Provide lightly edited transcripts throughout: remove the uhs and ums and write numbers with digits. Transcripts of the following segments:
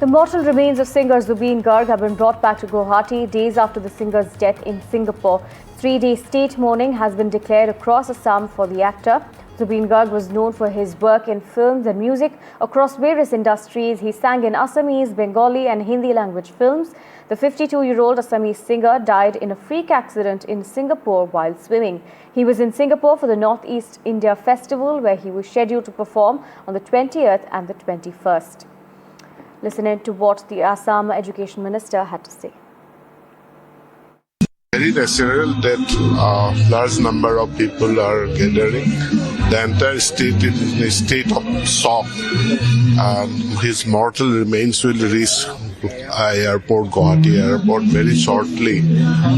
The mortal remains of singer Zubeen Garg have been brought back to Guwahati days after the singer's death in Singapore. 3-day state mourning has been declared across Assam for the actor. Zubeen Garg was known for his work in films and music across various industries. He sang in Assamese, Bengali and Hindi language films. The 52-year-old Assamese singer died in a freak accident in Singapore while swimming. He was in Singapore for the Northeast India Festival, where he was scheduled to perform on the 20th and the 21st. Listen in to what the Assam Education Minister had to say. Very natural that large number of people are gathering. The entire state is in a state of shock, and his mortal remains will reach Guwahati Airport very shortly,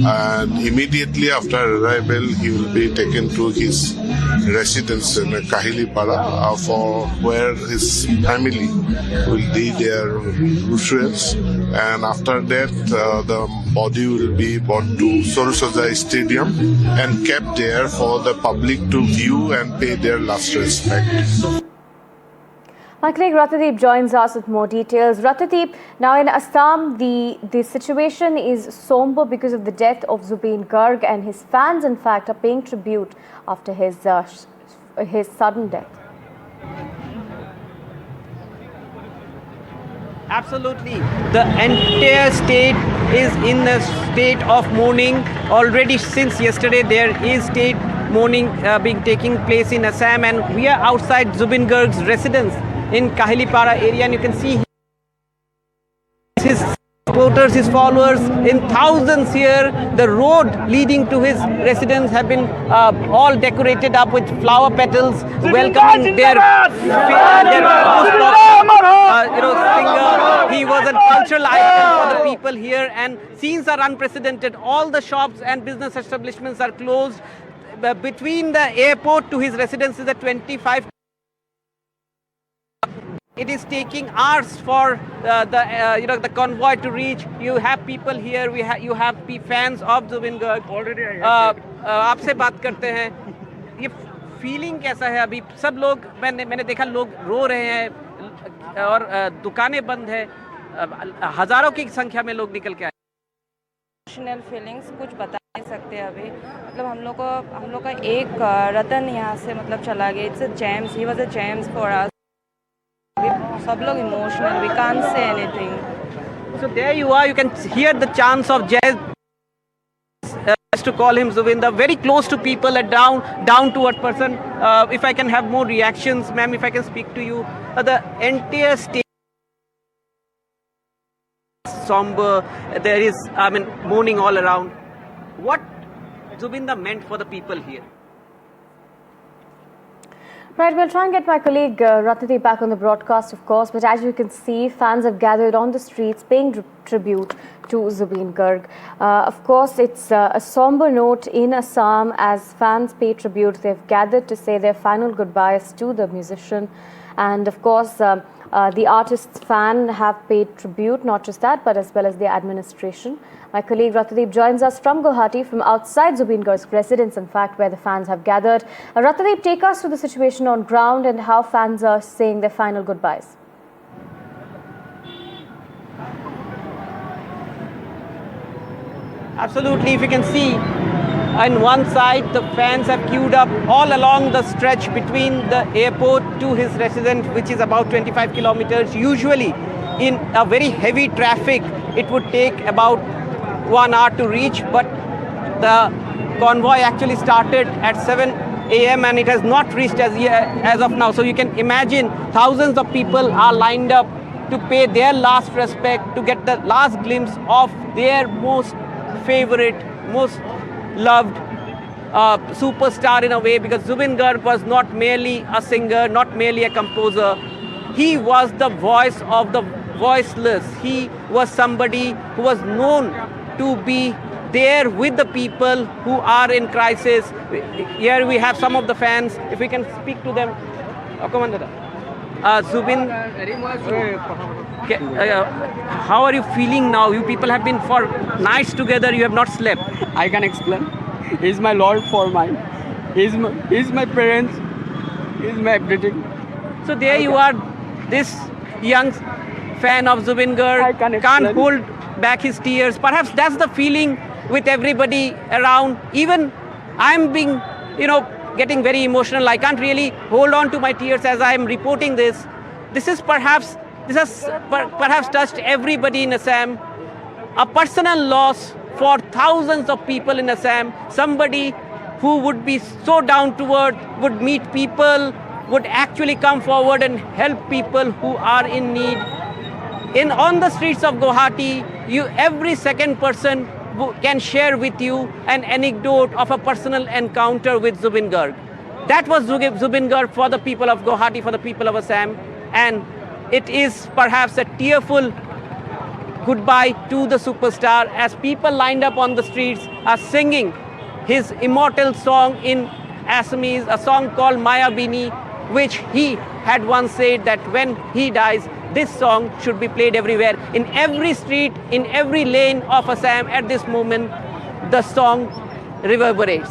and immediately after arrival he will be taken to his residence in Kahilipara for where his family will be their rituals, and after that the body will be brought to Sorosajai Stadium and kept there for the public to view and pay their last respect. My colleague Rathadeep joins us with more details. Rathadeep, now in Assam, the situation is somber because of the death of Zubeen Garg, and his fans, in fact, are paying tribute after his sudden death. Absolutely. The entire state is in a state of mourning. Already since yesterday, there is state mourning taking place in Assam, and we are outside Zubeen Garg's residence in Kahilipara area, and you can see his supporters, his followers in thousands here. The road leading to his residence have been all decorated up with flower petals, welcoming their singer. He was a cultural icon for the people here, and scenes are unprecedented. All the shops and business establishments are closed. Between the airport to his residence is a 25. It is taking hours for the convoy to reach. You have people here. You have fans of Zubeen Garg. Already आपसे बात करते हैं. ये feeling कैसा है अभी? सब लोग मैंने देखा लोग रो रहे हैं और दुकानें बंद है. हजारों की संख्या में लोग निकल के आए. इमोशनल फीलिंग्स कुछ बता नहीं सकते अभी. मतलब हम लोग का एक रतन यहाँ से मतलब चला गया. It's a James. He was a James for us. सब लोग emotional. We can't say anything. So there you are. You can hear the chants of jazz. To call him Zubinder. Very close to people. A down to earth person. If I can have more reactions, ma'am. If I can speak to you. The entire state somber. There is, mourning all around. What Zubinder meant for the people here? Right, we'll try and get my colleague Rathadeep back on the broadcast, of course, but as you can see, fans have gathered on the streets paying tribute to Zubeen Garg. Of course, it's a somber note in Assam as fans pay tribute. They've gathered to say their final goodbyes to the musician, and of course, the artist's fan have paid tribute, not just that, but as well as the administration. My colleague Rathadeep joins us from Guwahati, from outside Zubeen Garg's residence, in fact, where the fans have gathered. Rathadeep, take us through the situation on ground and how fans are saying their final goodbyes. Absolutely. If you can see, on one side, the fans have queued up all along the stretch between the airport to his residence, which is about 25 kilometers. Usually, in a very heavy traffic, it would take about 1 hour to reach, but the convoy actually started at 7 a.m. and it has not reached as of now. So you can imagine thousands of people are lined up to pay their last respect, to get the last glimpse of their most favorite, most loved superstar in a way, because Zubeen Garg was not merely a singer, not merely a composer. He was the voice of the voiceless. He was somebody who was known to be there with the people who are in crisis. Here we have some of the fans. If we can speak to them. Come on, Zubeen, how are you feeling now? You people have been for nights together. You have not slept. I can explain. He's my Lord for mine. He's my parents. He's my everything. So there you are, this young fan of Zubin I Garg can't can't explain. hold back his tears. Perhaps that's the feeling with everybody around. Even I'm being, getting very emotional. I can't really hold on to my tears as I'm reporting this. This has perhaps touched everybody in Assam. A personal loss for thousands of people in Assam. Somebody who would be so down to earth, would meet people, would actually come forward and help people who are in need. On the streets of Guwahati, every second person can share with you an anecdote of a personal encounter with Zubin Garg. That was Zubin Garg for the people of Guwahati, for the people of Assam, and it is perhaps a tearful goodbye to the superstar as people lined up on the streets are singing his immortal song in Assamese, a song called Maya Bini, which he had once said that when he dies, this song should be played everywhere. In every street, in every lane of Assam at this moment, the song reverberates.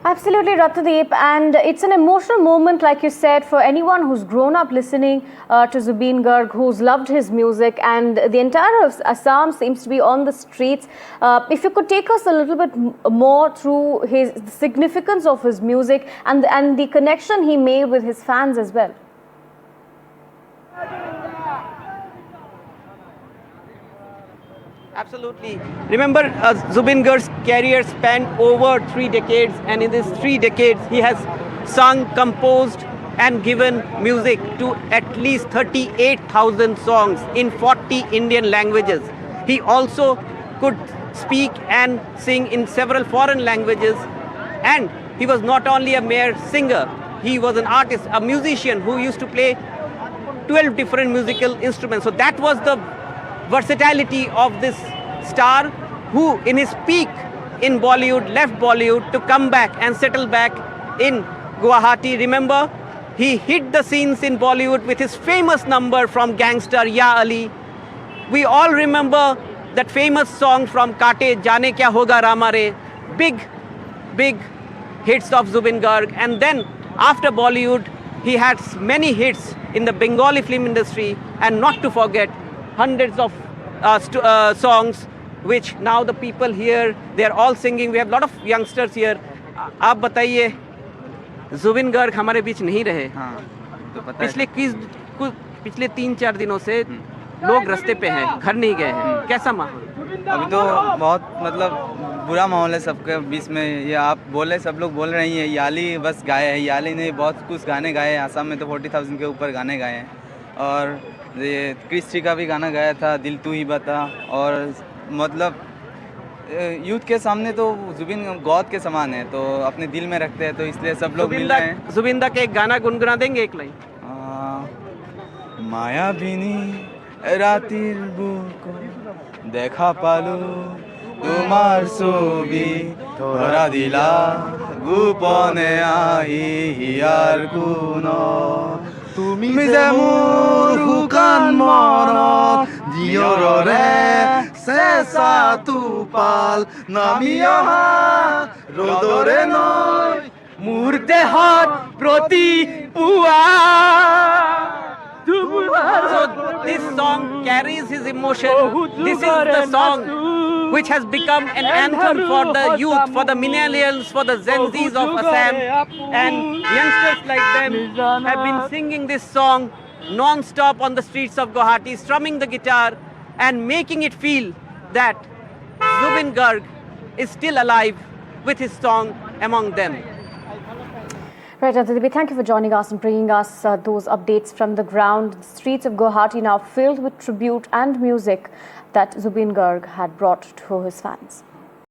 Absolutely, Ratnadeep, and it's an emotional moment, like you said, for anyone who's grown up listening to Zubin Garg, who's loved his music, and the entire of Assam seems to be on the streets. If you could take us a little bit more through the significance of his music and the connection he made with his fans as well. Absolutely. Remember, Zubin Garg's career spanned over 3 decades, and in these 3 decades, he has sung, composed, and given music to at least 38,000 songs in 40 Indian languages. He also could speak and sing in several foreign languages, and he was not only a mere singer, he was an artist, a musician who used to play 12 different musical instruments. So that was the versatility of this star who in his peak in Bollywood left Bollywood to come back and settle back in Guwahati. Remember, he hit the scenes in Bollywood with his famous number from Gangster Ya Ali. We all remember that famous song from Kaate Jaane Kya Hoga Rama Re. Big hits of Zubin Garg. And then after Bollywood, he had many hits in the Bengali film industry, and not to forget hundreds of songs which now the people here, they are all singing. We have a lot of youngsters here. आप बताइए, Zubin Garg हमारे बीच नहीं रहे. हाँ, तो पता है. पिछले 3-4 दिनों से लोग रास्ते पे हैं, घर नहीं गए हैं. कैसा माहौल? अभी तो बहुत मतलब बुरा माहौल है सबके बीच में. ये आप बोले, सब लोग बोल रही हैं याली बस गाए हैं. याली ने बहुत कुछ गाने गाए हैं. आसाम में तो 40,000 के ऊपर गाने गाए हैं. और ये क्रिस्टी का भी गाना गाया था, दिल तू ही बता. और मतलब यूथ के सामने तो जुबिन गॉड के समान है, तो अपने दिल में रखते हैं, तो इसलिए सब लोग मिल रहे हैं. जुबिंदा के एक गाना गुनगुना देंगे, एक लाइन? माया बिनी रातिर बुको देखा पालू तुम्हार ছবি ধরা দিলা গোপনে আহি হিয়ার কোন তুমি যে মোৰ হুকান মনত দিয়ৰৰে চেঁচা তুপাল নামি অহা ৰ'দৰে নৈ মোৰ দেহত প্ৰতি পুৱা. So this song carries his emotion. This is the song which has become an anthem for the youth, for the millennials, for the Gen Zs of Assam. And youngsters like them have been singing this song non-stop on the streets of Guwahati, strumming the guitar and making it feel that Zubin Garg is still alive with his song among them. Right, Ratnadeep, thank you for joining us and bringing us those updates from the ground. The streets of Guwahati now filled with tribute and music that Zubin Garg had brought to his fans.